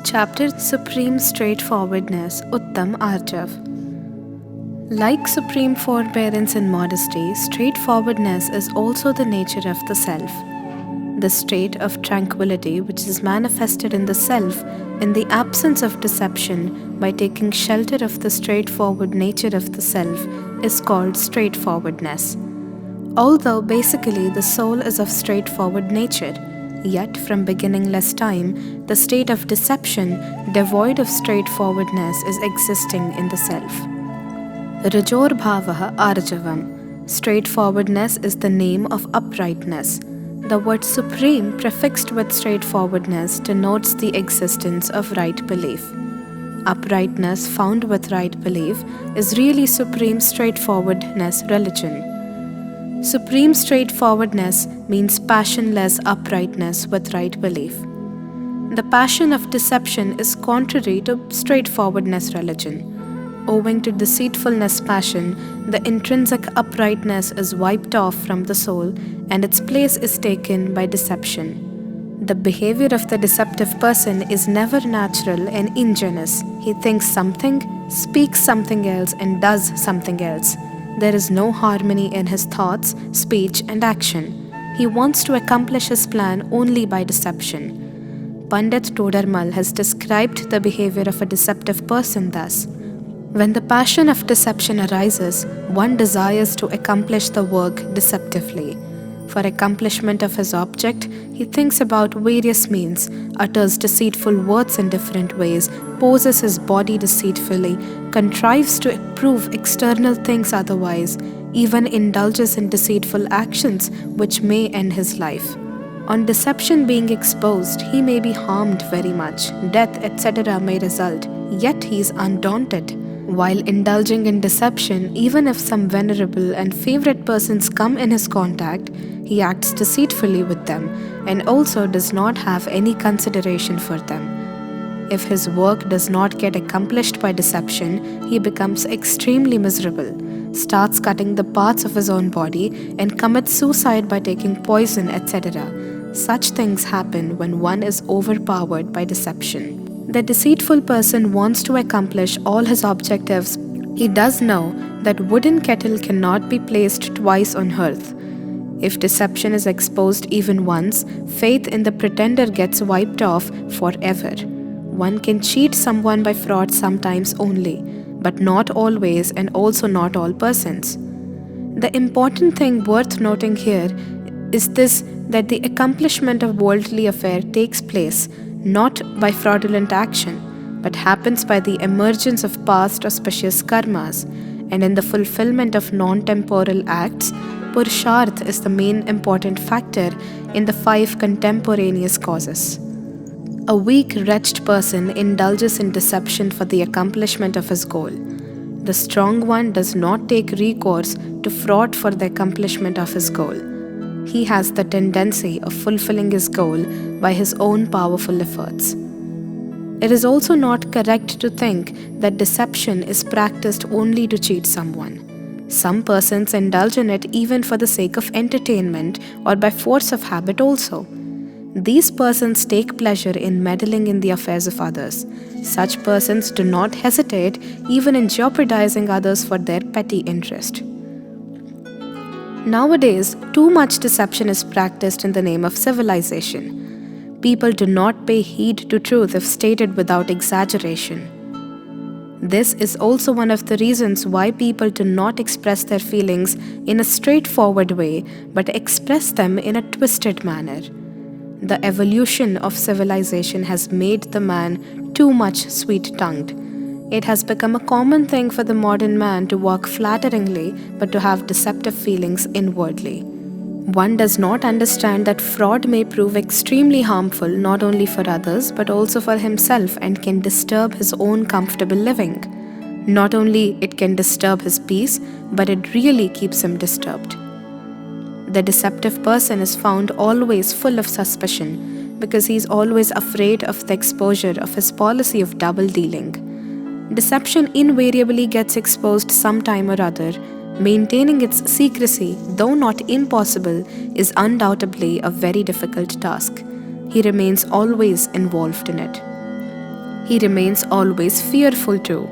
Chapter Supreme Straightforwardness, Uttam Arjav. Like supreme forbearance and modesty, straightforwardness is also the nature of the self. The state of tranquility which is manifested in the self in the absence of deception by taking shelter of the straightforward nature of the self is called straightforwardness. Although basically the soul is of straightforward nature, yet from beginningless time, the state of deception, devoid of straightforwardness, is existing in the self. Rajor bhavaha arjavam. Straightforwardness is the name of uprightness. The word supreme prefixed with straightforwardness denotes the existence of right belief. Uprightness found with right belief is really supreme straightforwardness religion. Supreme straightforwardness means passionless uprightness with right belief. The passion of deception is contrary to straightforwardness religion. Owing to deceitfulness passion, the intrinsic uprightness is wiped off from the soul and its place is taken by deception. The behavior of the deceptive person is never natural and ingenuous. He thinks something, speaks something else, and does something else. There is no harmony in his thoughts, speech, and action. He wants to accomplish his plan only by deception. Pandit Todarmal has described the behavior of a deceptive person thus. When the passion of deception arises, one desires to accomplish the work deceptively. For accomplishment of his object, he thinks about various means, utters deceitful words in different ways, poses his body deceitfully, contrives to prove external things otherwise, even indulges in deceitful actions which may end his life. On deception being exposed, he may be harmed very much, death, etc. may result, yet he is undaunted. While indulging in deception, even if some venerable and favorite persons come in his contact, he acts deceitfully with them and also does not have any consideration for them. If his work does not get accomplished by deception, he becomes extremely miserable, starts cutting the parts of his own body, and commits suicide by taking poison, etc. Such things happen when one is overpowered by deception. The deceitful person wants to accomplish all his objectives. He does know that wooden kettle cannot be placed twice on hearth. If deception is exposed even once, faith in the pretender gets wiped off forever. One can cheat someone by fraud sometimes only, but not always and also not all persons. The important thing worth noting here is this, that the accomplishment of worldly affair takes place not by fraudulent action, but happens by the emergence of past auspicious karmas, and in the fulfillment of non-temporal acts, Purusharth is the main important factor in the 5 contemporaneous causes. A weak, wretched person indulges in deception for the accomplishment of his goal. The strong one does not take recourse to fraud for the accomplishment of his goal. He has the tendency of fulfilling his goal by his own powerful efforts. It is also not correct to think that deception is practiced only to cheat someone. Some persons indulge in it even for the sake of entertainment or by force of habit also. These persons take pleasure in meddling in the affairs of others. Such persons do not hesitate even in jeopardizing others for their petty interest. Nowadays, too much deception is practiced in the name of civilization. People do not pay heed to truth if stated without exaggeration. This is also one of the reasons why people do not express their feelings in a straightforward way, but express them in a twisted manner. The evolution of civilization has made the man too much sweet-tongued. It has become a common thing for the modern man to walk flatteringly but to have deceptive feelings inwardly. One does not understand that fraud may prove extremely harmful not only for others but also for himself and can disturb his own comfortable living. Not only it can disturb his peace, but it really keeps him disturbed. The deceptive person is found always full of suspicion because he is always afraid of the exposure of his policy of double dealing. Deception invariably gets exposed sometime or other. Maintaining its secrecy, though not impossible, is undoubtedly a very difficult task. He remains always involved in it. He remains always fearful too.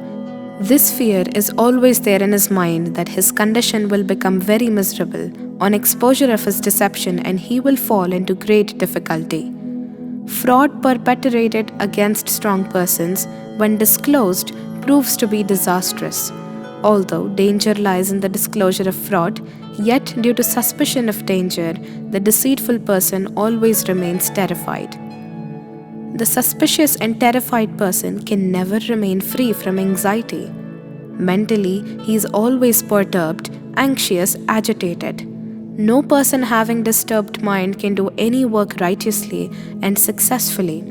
This fear is always there in his mind that his condition will become very miserable on exposure of his deception and he will fall into great difficulty. Fraud perpetrated against strong persons, when disclosed, proves to be disastrous. Although danger lies in the disclosure of fraud, yet due to suspicion of danger, the deceitful person always remains terrified. The suspicious and terrified person can never remain free from anxiety. Mentally, he is always perturbed, anxious, agitated. No person having disturbed mind can do any work righteously and successfully.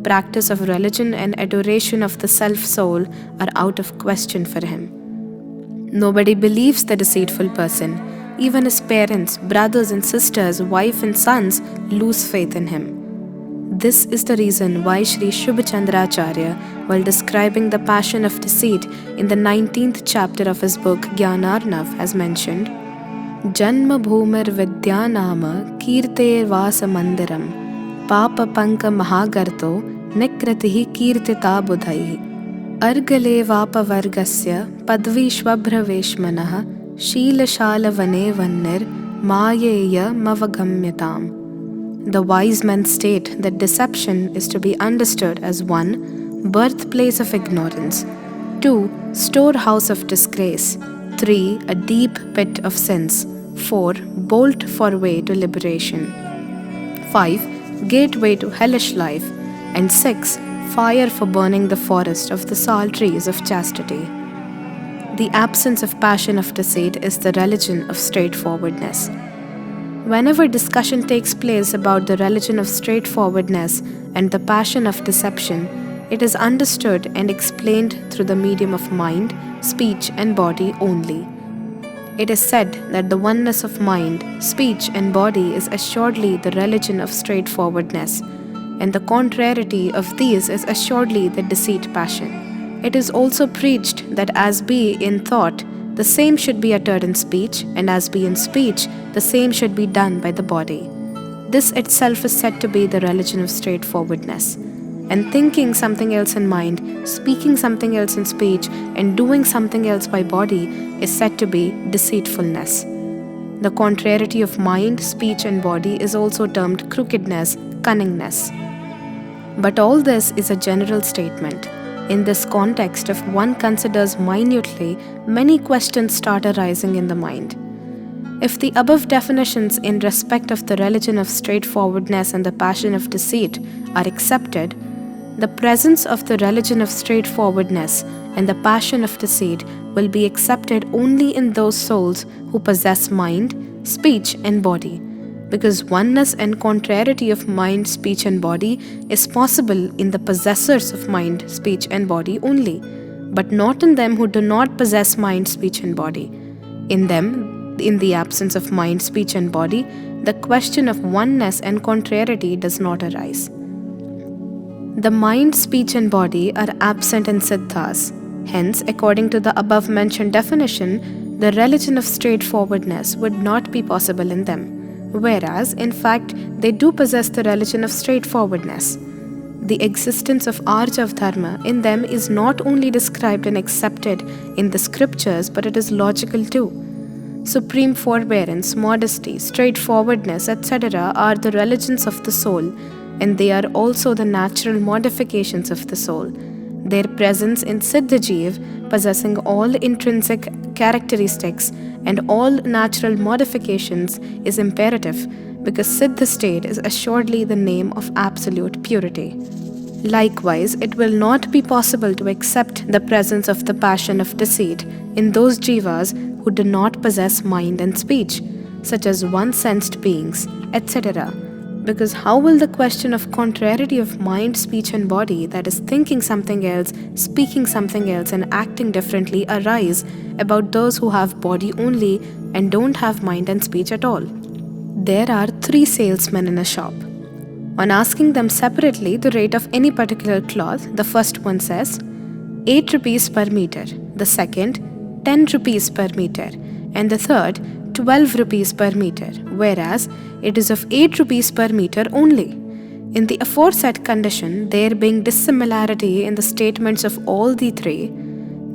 Practice of religion and adoration of the self-soul are out of question for him. Nobody believes the deceitful person. Even his parents, brothers and sisters, wife and sons lose faith in him. This is the reason why Sri Shubhachandracharya, while describing the passion of deceit in the 19th chapter of his book Jnanarnav, has mentioned, Janma bhumir vidyanama kirte vasa mandiram papa panka mahagarto nekratihi kirtita budhaihi argale vapa vargasya padvishvabhraveshmanaha sheelashala vane vannir mayeya mavagamyatam. The wise men state that deception is to be understood as 1. Birthplace of ignorance, 2. Storehouse of disgrace, 3. A deep pit of sins, 4. Bolt for way to liberation, 5. Gateway to hellish life, and 6. Fire for burning the forest of the sal trees of chastity. The absence of passion of deceit is the religion of straightforwardness. Whenever discussion takes place about the religion of straightforwardness and the passion of deception, it is understood and explained through the medium of mind, speech and body only. It is said that the oneness of mind, speech and body is assuredly the religion of straightforwardness, and the contrariety of these is assuredly the deceit passion. It is also preached that as be in thought, the same should be uttered in speech, and as be in speech, the same should be done by the body. This itself is said to be the religion of straightforwardness. And thinking something else in mind, speaking something else in speech, and doing something else by body is said to be deceitfulness. The contrariety of mind, speech, and body is also termed crookedness, cunningness. But all this is a general statement. In this context, if one considers minutely, many questions start arising in the mind. If the above definitions in respect of the religion of straightforwardness and the passion of deceit are accepted, the presence of the religion of straightforwardness and the passion of deceit will be accepted only in those souls who possess mind, speech, and body, because oneness and contrariety of mind, speech, and body is possible in the possessors of mind, speech, and body only, but not in them who do not possess mind, speech, and body. In them, in the absence of mind, speech, and body, the question of oneness and contrariety does not arise. The mind, speech, and body are absent in siddhas. Hence, according to the above-mentioned definition, the religion of straightforwardness would not be possible in them, whereas, in fact, they do possess the religion of straightforwardness. The existence of Arjava dharma in them is not only described and accepted in the scriptures, but it is logical too. Supreme forbearance, modesty, straightforwardness, etc. are the religions of the soul, and they are also the natural modifications of the soul. Their presence in Siddha Jeev, possessing all intrinsic characteristics and all natural modifications, is imperative, because Siddha state is assuredly the name of absolute purity. Likewise, it will not be possible to accept the presence of the passion of deceit in those jivas who do not possess mind and speech, such as one-sensed beings, etc. Because how will the question of contrariety of mind, speech, and body, that is, thinking something else, speaking something else, and acting differently, arise about those who have body only and don't have mind and speech at all? There are 3 salesmen in a shop. On asking them separately the rate of any particular cloth, the first one says 8 rupees per meter, the second 10 rupees per meter, and the third 12 rupees per meter, whereas it is of 8 rupees per meter only. In the aforesaid condition, there being dissimilarity in the statements of all the three,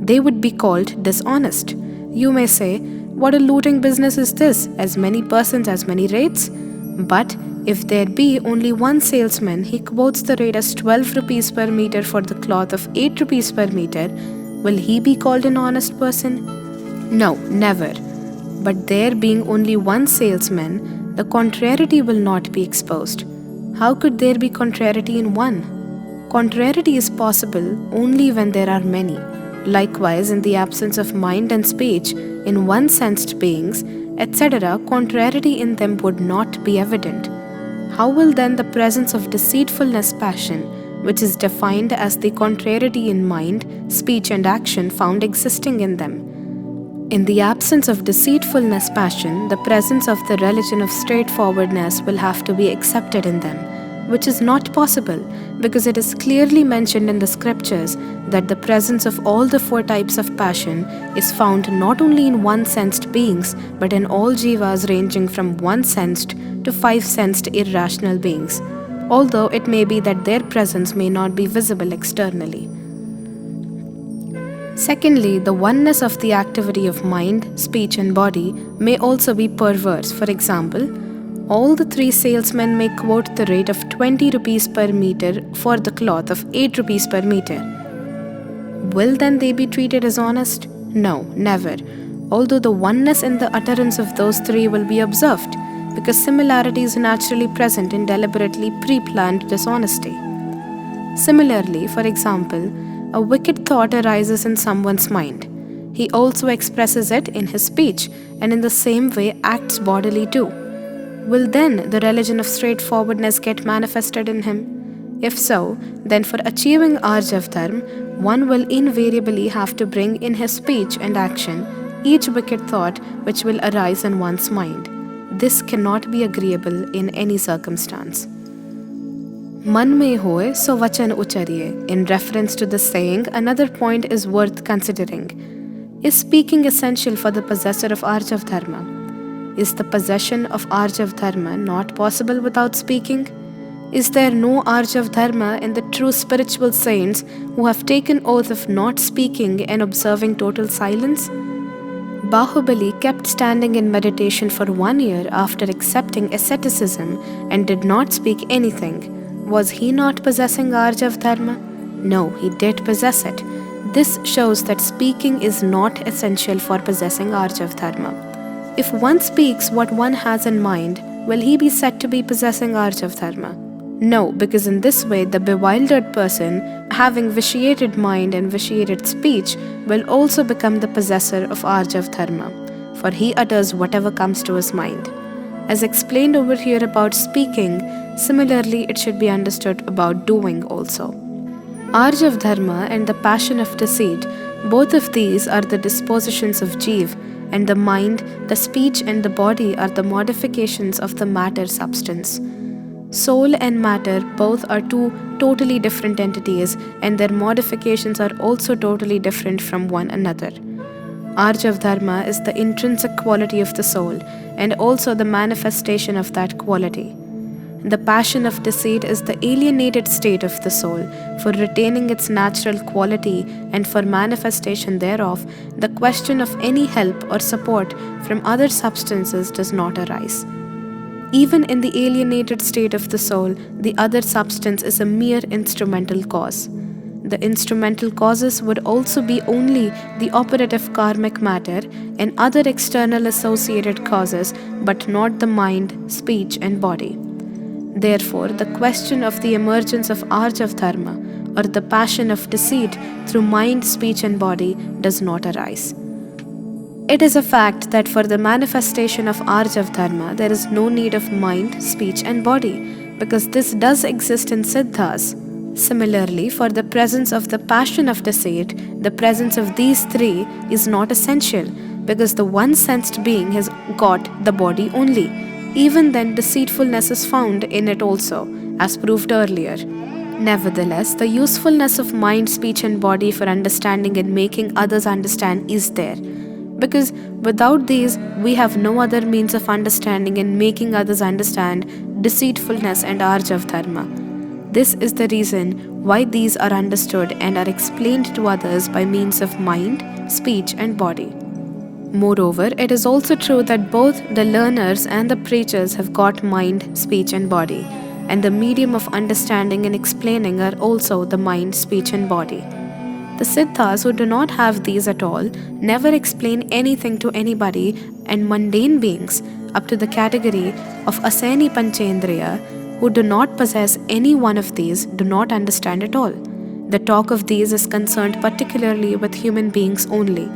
they would be called dishonest. You may say, what a looting business is this? As many persons, as many rates? But if there be only one salesman, he quotes the rate as 12 rupees per meter for the cloth of 8 rupees per meter, will he be called an honest person? No, never. But there being only one salesman, the contrariety will not be exposed. How could there be contrariety in one? Contrariety is possible only when there are many. Likewise, in the absence of mind and speech, in one-sensed beings, etc., contrariety in them would not be evident. How will then the presence of deceitfulness passion, which is defined as the contrariety in mind, speech and action found existing in them? In the absence of deceitfulness passion, the presence of the religion of straightforwardness will have to be accepted in them, which is not possible because it is clearly mentioned in the scriptures that the presence of all the four types of passion is found not only in one-sensed beings but in all jivas ranging from one-sensed to five-sensed irrational beings, although it may be that their presence may not be visible externally. Secondly, the oneness of the activity of mind, speech and body may also be perverse. For example, all the three salesmen may quote the rate of 20 rupees per meter for the cloth of 8 rupees per meter. Will then they be treated as honest? No, never. Although the oneness in the utterance of those three will be observed, because similarity is naturally present in deliberately pre-planned dishonesty. Similarly, for example, a wicked thought arises in someone's mind. He also expresses it in his speech and in the same way acts bodily too. Will then the religion of straightforwardness get manifested in him? If so, then for achieving Arjav Dharma, one will invariably have to bring in his speech and action each wicked thought which will arise in one's mind. This cannot be agreeable in any circumstance. Man mein hoye so vachan uchariye. In reference to the saying, another point is worth considering. Is speaking essential for the possessor of Arjav Dharma? Is the possession of Arjav Dharma not possible without speaking? Is there no Arjav Dharma in the true spiritual saints who have taken oath of not speaking and observing total silence? Bahubali kept standing in meditation for 1 year after accepting asceticism and did not speak anything. Was he not possessing Arjav Dharma? No, he did possess it. This shows that speaking is not essential for possessing Arjav Dharma. If one speaks what one has in mind, will he be said to be possessing Arjav Dharma? No, because in this way the bewildered person, having vitiated mind and vitiated speech, will also become the possessor of Arjav Dharma, for he utters whatever comes to his mind. As explained over here about speaking, similarly it should be understood about doing also. Arjav Dharma and the passion of deceit, both of these are the dispositions of Jeev, and the mind, the speech and the body are the modifications of the matter substance. Soul and matter both are two totally different entities, and their modifications are also totally different from one another. Arjav Dharma is the intrinsic quality of the soul and also the manifestation of that quality. The passion of deceit is the alienated state of the soul. For retaining its natural quality and for manifestation thereof, the question of any help or support from other substances does not arise. Even in the alienated state of the soul, the other substance is a mere instrumental cause. The instrumental causes would also be only the operative karmic matter and other external associated causes, but not the mind, speech and body. Therefore, the question of the emergence of Arjav Dharma or the passion of deceit through mind, speech and body does not arise. It is a fact that for the manifestation of Arjav Dharma, there is no need of mind, speech and body, because this does exist in Siddhas. Similarly, for the presence of the passion of deceit, the presence of these three is not essential, because the one-sensed being has got the body only. Even then, deceitfulness is found in it also, as proved earlier. Nevertheless, the usefulness of mind, speech and body for understanding and making others understand is there. Because without these, we have no other means of understanding and making others understand deceitfulness and Arjav Dharma. This is the reason why these are understood and are explained to others by means of mind, speech, and body. Moreover, it is also true that both the learners and the preachers have got mind, speech, and body, and the medium of understanding and explaining are also the mind, speech, and body. The Siddhas who do not have these at all never explain anything to anybody, and mundane beings up to the category of Aseni Panchendriya who do not possess any one of these do not understand at all. The talk of these is concerned particularly with human beings only,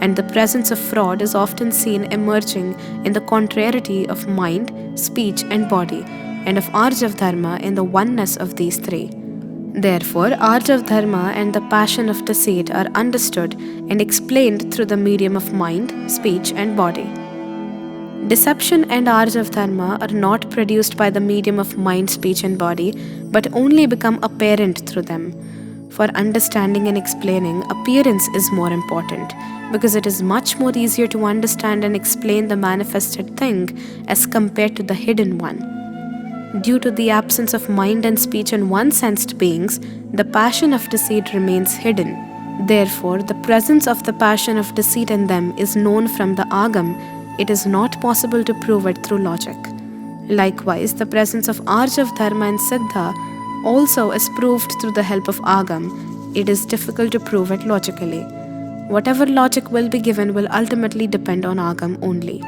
and the presence of fraud is often seen emerging in the contrariety of mind, speech, and body, and of Arjav Dharma in the oneness of these three. Therefore, Arjav Dharma and the passion of deceit are understood and explained through the medium of mind, speech, and body. Deception and Arjav Dharma are not produced by the medium of mind, speech, and body, but only become apparent through them. For understanding and explaining, appearance is more important, because it is much more easier to understand and explain the manifested thing as compared to the hidden one. Due to the absence of mind and speech in one-sensed beings, the passion of deceit remains hidden. Therefore, the presence of the passion of deceit in them is known from the Agam. It is not possible to prove it through logic. Likewise, the presence of Arjav Dharma and Siddha also is proved through the help of Agam. It is difficult to prove it logically. Whatever logic will be given will ultimately depend on Agam only.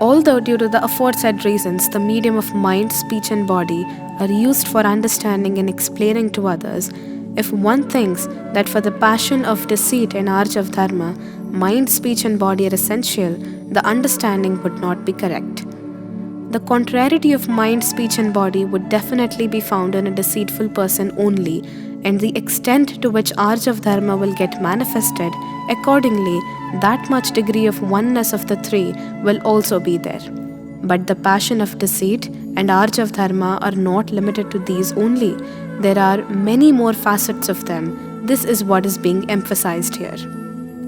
Although due to the aforesaid reasons, the medium of mind, speech, and body are used for understanding and explaining to others, if one thinks that for the passion of deceit in Arjav Dharma, mind, speech, and body are essential, the understanding would not be correct. The contrariety of mind, speech, and body would definitely be found in a deceitful person only, and the extent to which Arjav Dharma will get manifested, accordingly, that much degree of oneness of the three will also be there. But the passion of deceit and Arjav Dharma are not limited to these only. There are many more facets of them. This is what is being emphasized here.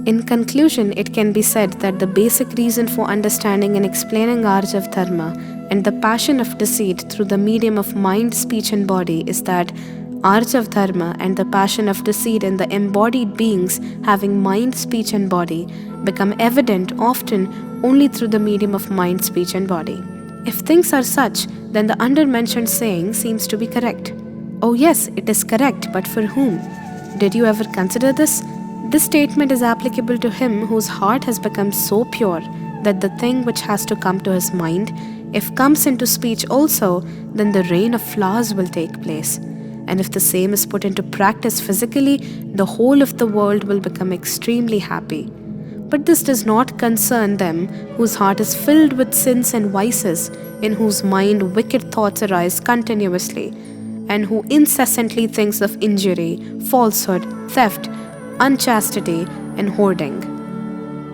In conclusion, it can be said that the basic reason for understanding and explaining Arjav Dharma and the passion of deceit through the medium of mind, speech, and body is that Arjav Dharma and the passion of deceit in the embodied beings having mind, speech, and body become evident often only through the medium of mind, speech, and body. If things are such, then the under-mentioned saying seems to be correct. Oh yes, it is correct, but for whom? Did you ever consider this? This statement is applicable to him whose heart has become so pure that the thing which has to come to his mind, if comes into speech also, then the rain of flowers will take place. And if the same is put into practice physically, the whole of the world will become extremely happy. But this does not concern them whose heart is filled with sins and vices, in whose mind wicked thoughts arise continuously, and who incessantly thinks of injury, falsehood, theft, unchastity, and hoarding.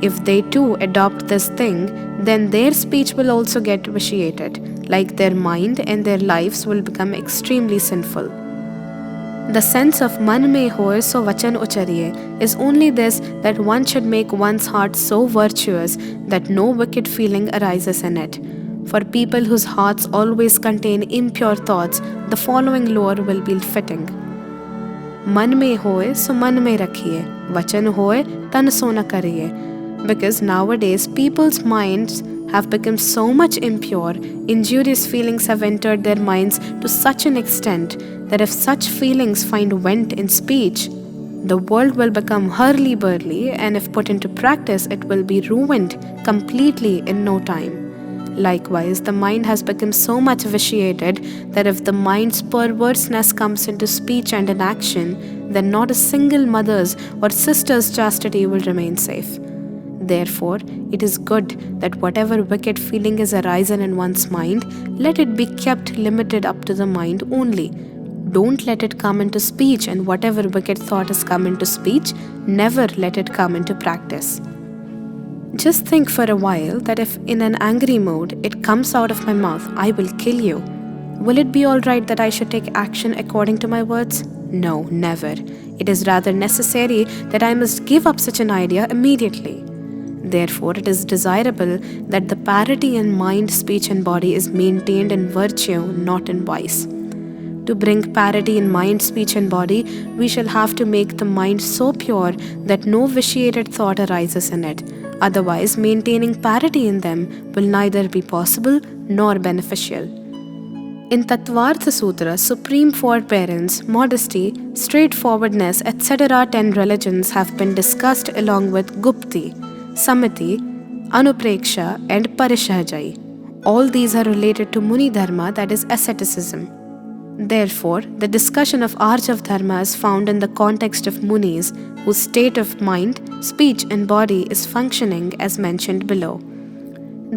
If they too adopt this thing, then their speech will also get vitiated, like their mind, and their lives will become extremely sinful. The sense of man mein hoye so vachan uchariye is only this, that one should make one's heart so virtuous that no wicked feeling arises in it. For people whose hearts always contain impure thoughts, the following lore will be fitting. Man mein hoye so man mein rakhiye, vachan hoye tan so na kariye. Because nowadays people's minds have become so much impure, injurious feelings have entered their minds to such an extent that if such feelings find vent in speech, the world will become hurly-burly, and if put into practice, it will be ruined completely in no time. Likewise, the mind has become so much vitiated that if the mind's perverseness comes into speech and in action, then not a single mother's or sister's chastity will remain safe. Therefore, it is good that whatever wicked feeling is arisen in one's mind, let it be kept limited up to the mind only. Don't let it come into speech, and whatever wicked thought has come into speech, never let it come into practice. Just think for a while that if in an angry mood it comes out of my mouth, I will kill you. Will it be alright that I should take action according to my words? No, never. It is rather necessary that I must give up such an idea immediately. Therefore, it is desirable that the parity in mind, speech, and body is maintained in virtue, not in vice. To bring parity in mind, speech, and body, we shall have to make the mind so pure that no vitiated thought arises in it. Otherwise, maintaining parity in them will neither be possible nor beneficial. In Tattvartha Sutra, supreme forbearance, modesty, straightforwardness, etc. 10 religions have been discussed along with Gupti, Samiti, Anupreksha, and Parishahjai. All these are related to Muni Dharma, that is asceticism. Therefore, the discussion of Arjav Dharma is found in the context of Munis, whose state of mind, speech, and body is functioning as mentioned below.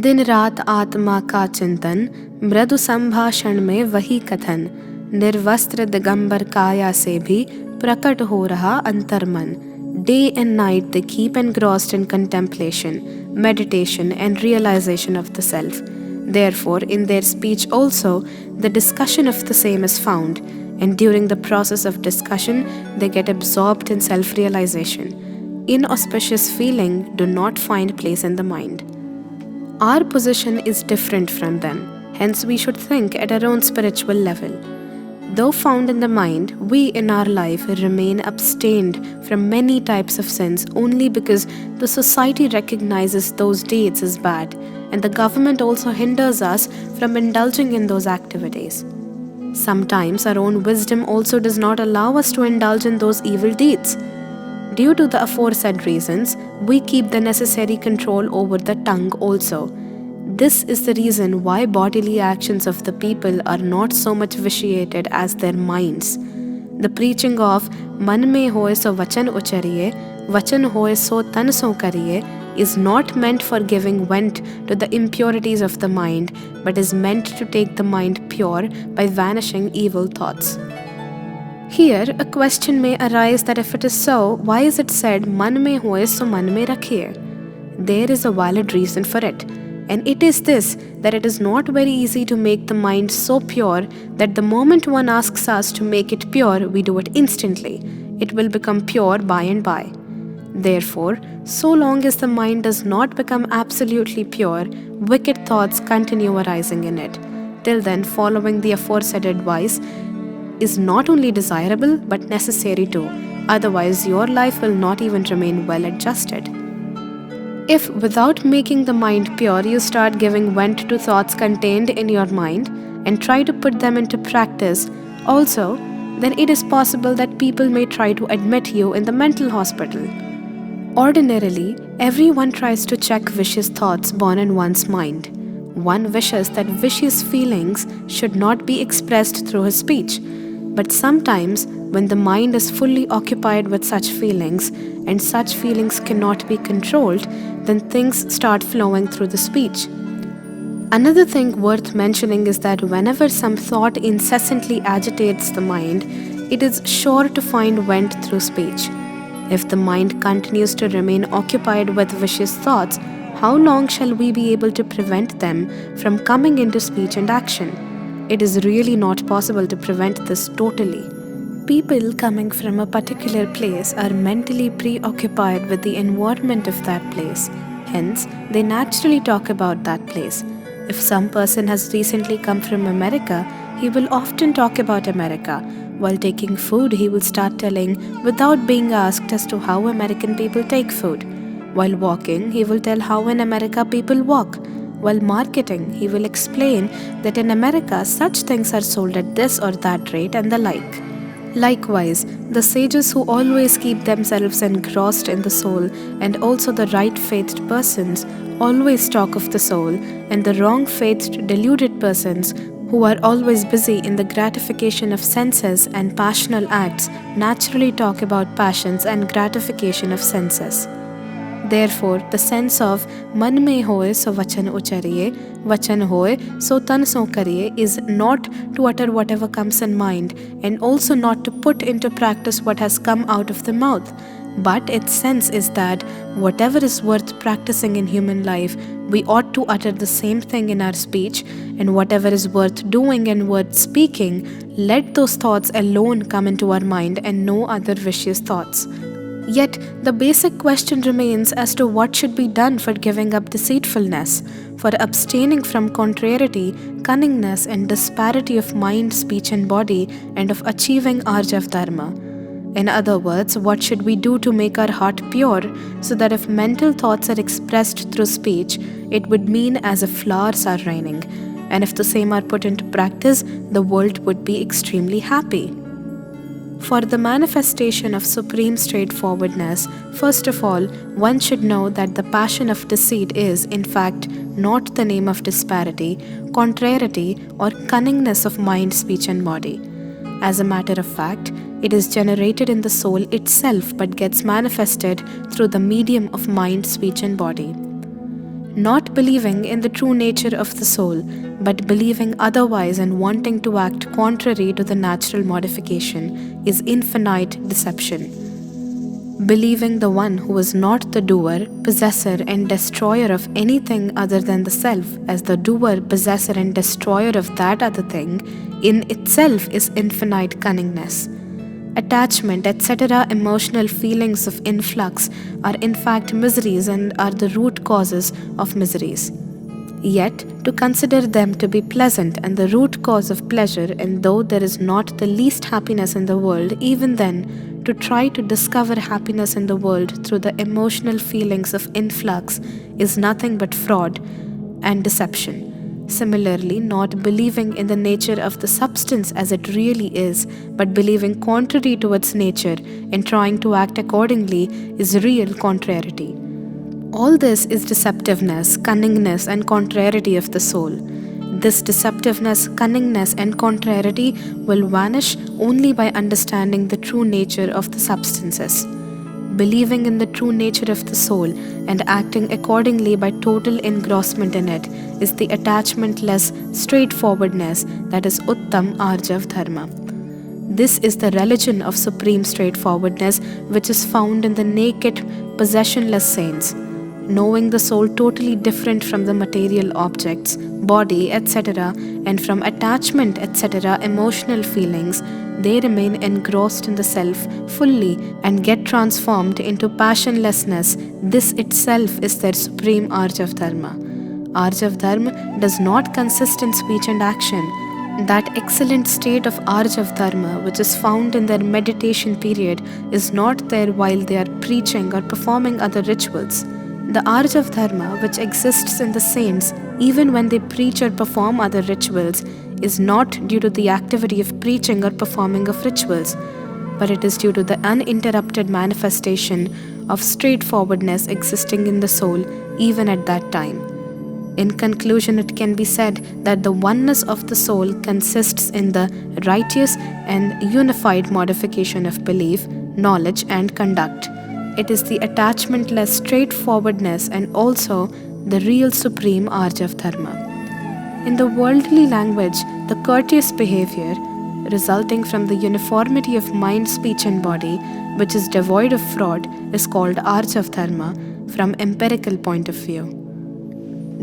दिन रात आत्मा का चिंतन, मृदु संभाषण में वही कथन, निर्वस्त्र दिगंबर काया से भी प्रकट हो रहा अंतर्मन. Day and night they keep engrossed in contemplation, meditation, and realization of the self. Therefore, in their speech also, the discussion of the same is found, and during the process of discussion, they get absorbed in self-realization. Inauspicious feeling do not find place in the mind. Our position is different from them, hence we should think at our own spiritual level. Though found in the mind, we in our life remain abstained from many types of sins only because the society recognizes those deeds as bad, and the government also hinders us from indulging in those activities. Sometimes our own wisdom also does not allow us to indulge in those evil deeds. Due to the aforesaid reasons, we keep the necessary control over the tongue also. This is the reason why bodily actions of the people are not so much vitiated as their minds. The preaching of man mein hoye so vachan uchariye, vachan hoye so tan so kariye is not meant for giving vent to the impurities of the mind, but is meant to take the mind pure by vanishing evil thoughts. Here, a question may arise that if it is so, why is it said man mein hoye so man mein rakhiye? There is a valid reason for it, and it is this, that it is not very easy to make the mind so pure that the moment one asks us to make it pure, we do it instantly. It will become pure by and by. Therefore, so long as the mind does not become absolutely pure, wicked thoughts continue arising in it. Till then, following the aforesaid advice is not only desirable but necessary too. Otherwise, your life will not even remain well adjusted. If without making the mind pure you start giving vent to thoughts contained in your mind and try to put them into practice also, then it is possible that people may try to admit you in the mental hospital. Ordinarily, everyone tries to check vicious thoughts born in one's mind. One wishes that vicious feelings should not be expressed through his speech. But sometimes, when the mind is fully occupied with such feelings, and such feelings cannot be controlled, then things start flowing through the speech. Another thing worth mentioning is that whenever some thought incessantly agitates the mind, it is sure to find vent through speech. If the mind continues to remain occupied with vicious thoughts, how long shall we be able to prevent them from coming into speech and action? It is really not possible to prevent this totally. People coming from a particular place are mentally preoccupied with the environment of that place. Hence, they naturally talk about that place. If some person has recently come from America, he will often talk about America. While taking food, he will start telling without being asked as to how American people take food. While walking, he will tell how in America people walk. While marketing, he will explain that in America such things are sold at this or that rate and the like. Likewise, the sages who always keep themselves engrossed in the soul and also the right-faithed persons always talk of the soul, and the wrong-faithed deluded persons who are always busy in the gratification of senses and passional acts naturally talk about passions and gratification of senses. Therefore, the sense of man mein hoye so vachan uchariye, vachan hoye so tan so kariye is not to utter whatever comes in mind and also not to put into practice what has come out of the mouth. But its sense is that whatever is worth practicing in human life, we ought to utter the same thing in our speech, and whatever is worth doing and worth speaking, let those thoughts alone come into our mind and no other vicious thoughts. Yet, the basic question remains as to what should be done for giving up deceitfulness, for abstaining from contrariety, cunningness, and disparity of mind, speech, and body, and of achieving Arjav Dharma. In other words, what should we do to make our heart pure so that if mental thoughts are expressed through speech, it would mean as if flowers are raining, and if the same are put into practice, the world would be extremely happy. For the manifestation of supreme straightforwardness, first of all, one should know that the passion of deceit is, in fact, not the name of disparity, contrariety, or cunningness of mind, speech, and body. As a matter of fact, it is generated in the soul itself but gets manifested through the medium of mind, speech, and body. Not believing in the true nature of the soul, but believing otherwise and wanting to act contrary to the natural modification is infinite deception. Believing the one who is not the doer, possessor, and destroyer of anything other than the self as the doer, possessor, and destroyer of that other thing in itself is infinite cunningness. Attachment, etc., emotional feelings of influx are in fact miseries and are the root causes of miseries. Yet, to consider them to be pleasant and the root cause of pleasure, and though there is not the least happiness in the world, even then, to try to discover happiness in the world through the emotional feelings of influx is nothing but fraud and deception. Similarly, not believing in the nature of the substance as it really is, but believing contrary to its nature and trying to act accordingly is real contrariety. All this is deceptiveness, cunningness, and contrariety of the soul. This deceptiveness, cunningness, and contrariety will vanish only by understanding the true nature of the substances. Believing in the true nature of the soul and acting accordingly by total engrossment in it is the attachmentless straightforwardness that is Uttam Arjav Dharma. This is the religion of supreme straightforwardness which is found in the naked, possessionless saints. Knowing the soul totally different from the material objects, body, etc., and from attachment, etc., emotional feelings, they remain engrossed in the self fully and get transformed into passionlessness. This itself is their supreme Arjav Dharma. Arjav Dharma does not consist in speech and action. That excellent state of Arjav Dharma, which is found in their meditation period, is not there while they are preaching or performing other rituals. The Arjav Dharma, which exists in the saints even when they preach or perform other rituals, is not due to the activity of preaching or performing of rituals, but it is due to the uninterrupted manifestation of straightforwardness existing in the soul even at that time. In conclusion, it can be said that the oneness of the soul consists in the righteous and unified modification of belief, knowledge, and conduct. It is the attachmentless straightforwardness and also the real supreme Arjav Dharma. In the worldly language, the courteous behavior, resulting from the uniformity of mind, speech, and body, which is devoid of fraud, is called Arjav Dharma from empirical point of view.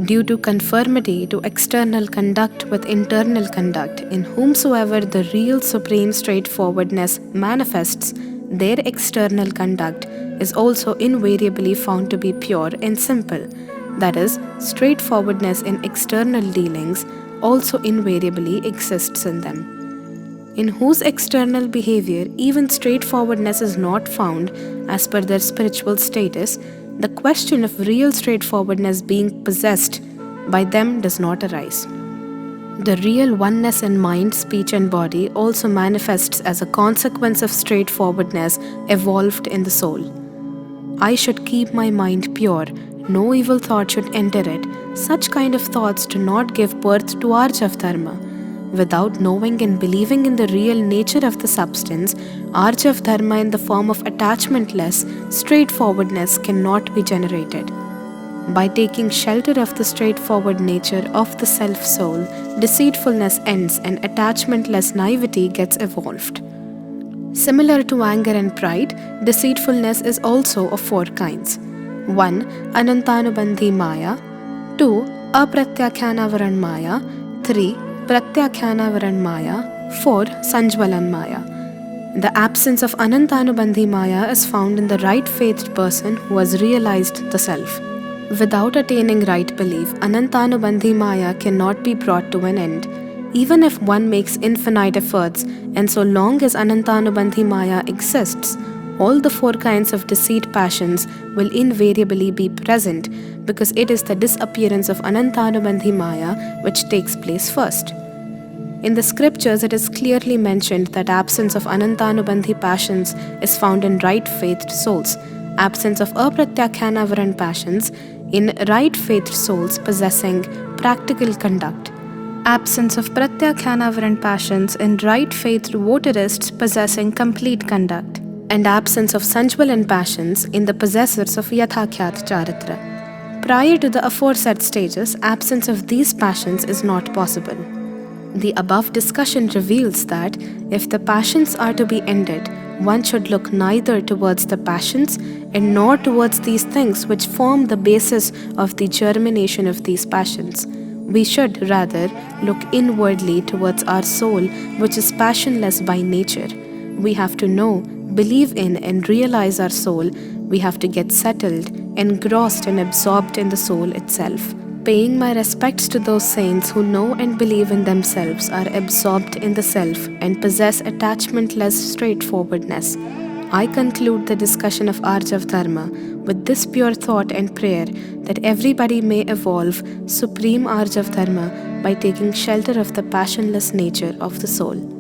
Due to conformity to external conduct with internal conduct, in whomsoever the real supreme straightforwardness manifests, their external conduct is also invariably found to be pure and simple. That is, straightforwardness in external dealings also invariably exists in them. In whose external behavior even straightforwardness is not found as per their spiritual status, the question of real straightforwardness being possessed by them does not arise. The real oneness in mind, speech, and body also manifests as a consequence of straightforwardness evolved in the soul. I should keep my mind pure, no evil thought should enter it. Such kind of thoughts do not give birth to Arjav Dharma. Without knowing and believing in the real nature of the substance, Arjav Dharma in the form of attachmentless straightforwardness cannot be generated. By taking shelter of the straightforward nature of the self-soul, deceitfulness ends and attachmentless naivety gets evolved. Similar to anger and pride, deceitfulness is also of four kinds. 1. Anantanubandhi Maya. 2. Apratyakhyanavaran Maya. 3. Pratyakhyana Varan Maya. 4. Sanjvalan Maya. The absence of Anantanubandhi Maya is found in the right-faithed person who has realized the self. Without attaining right belief, Anantanubandhi Maya cannot be brought to an end. Even if one makes infinite efforts, and so long as Anantanubandhi Maya exists, all the four kinds of deceit passions will invariably be present because it is the disappearance of Anantanubandhi Maya which takes place first. In the scriptures, it is clearly mentioned that absence of Anantanubandhi passions is found in right-faithed souls, absence of apratyakhyanavaran passions in right-faithed souls possessing practical conduct, absence of pratyakhanavaran passions in right-faithed votarists possessing complete conduct, and absence of sanjvalan passions in the possessors of yathakhyat charitra. Prior to the aforesaid stages, absence of these passions is not possible. The above discussion reveals that if the passions are to be ended, one should look neither towards the passions and nor towards these things which form the basis of the germination of these passions. We should rather look inwardly towards our soul, which is passionless by nature. We have to know, believe in, and realize our soul. We have to get settled, engrossed, and absorbed in the soul itself. Paying my respects to those saints who know and believe in themselves, are absorbed in the self, and possess attachmentless straightforwardness. I conclude the discussion of Arjav Dharma with this pure thought and prayer that everybody may evolve supreme Arjav Dharma by taking shelter of the passionless nature of the soul.